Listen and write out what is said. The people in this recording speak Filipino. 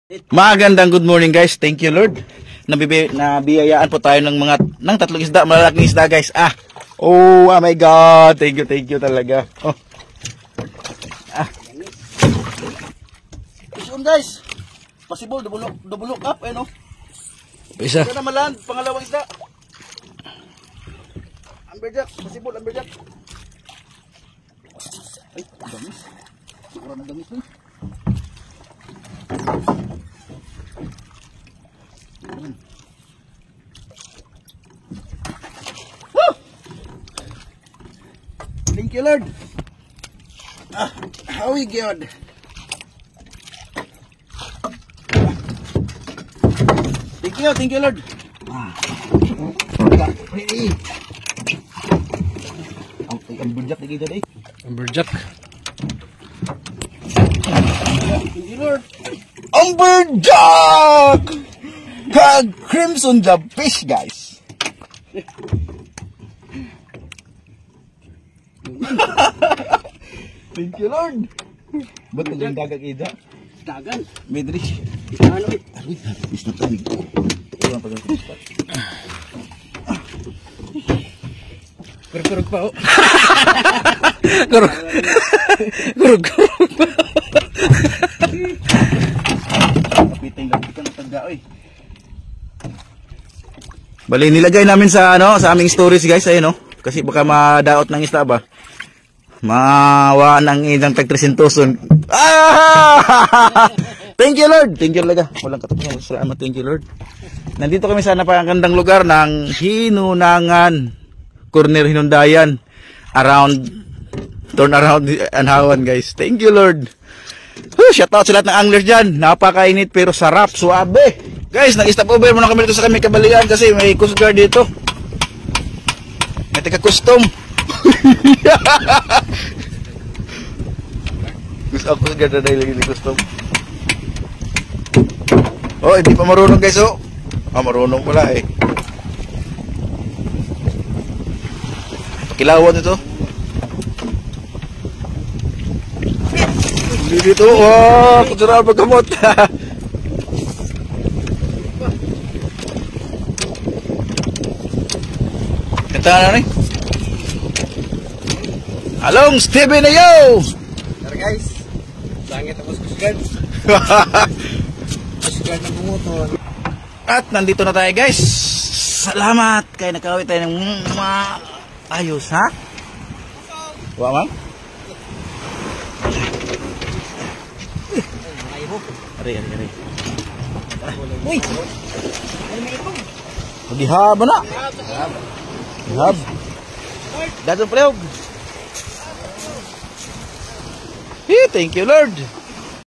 Magandang good morning guys. Thank you Lord. Nabiyayaan po tayo ng tatlong isda, malalaking isda guys. Oh my God. Thank you talaga. Isun guys. Possible double up Isa. Ito na malan, pangalawang isda. Amberjack, possible amberjack. Ay, damis. Siguro na damis na. Thank you Lord. How we God. Thank you Lord. Amberjack lagi tadi. Amberjack. Thank you Lord. Amberjack! Kag crimson the fish guys. Thank you Lord. Betul yang dagang ida. Dagan. Medri. Ano it? Isna tani ko. Iwan pa ganito spot. Kurug pa oh. Kurug. Kapiting ng tanda oy. Bali nilagay namin sa sa aming storage guys ayun kasi baka madaot ng isda ba. Mawa ng idang tag 300,000. Thank you Lord. Thank you talaga. Walang katapusan. Salamat. Thank you Lord. Nandito kami sa napakagandang lugar ng Hinunangan, Corner Hinundayan, turn around Anhawan guys. Thank you Lord. Shout out sa lahat ng anglers dyan. Napakainit pero sarap, suabe. Guys, nag-stop over muna kami dito sa kami kabalian kasi may coast guard dito. May taga-custom. Gusto ako ganda na ilagay ni custom. Oh, hindi pa marunong guys oh. Marunong pala eh. Pakilawan ito. Hindi dito. Oh, kutsara pagkamot. Kanta na rin. Along Stevie na yo! Tara guys. Langit ako kusgan. Kusgan ng bumotor. At nandito na tayo guys. Salamat kay nakawit tayo ng ayos ha. Wa mang? Ari. Uy. Magihaba na. Hab. Dadong preog. Thank you Lord.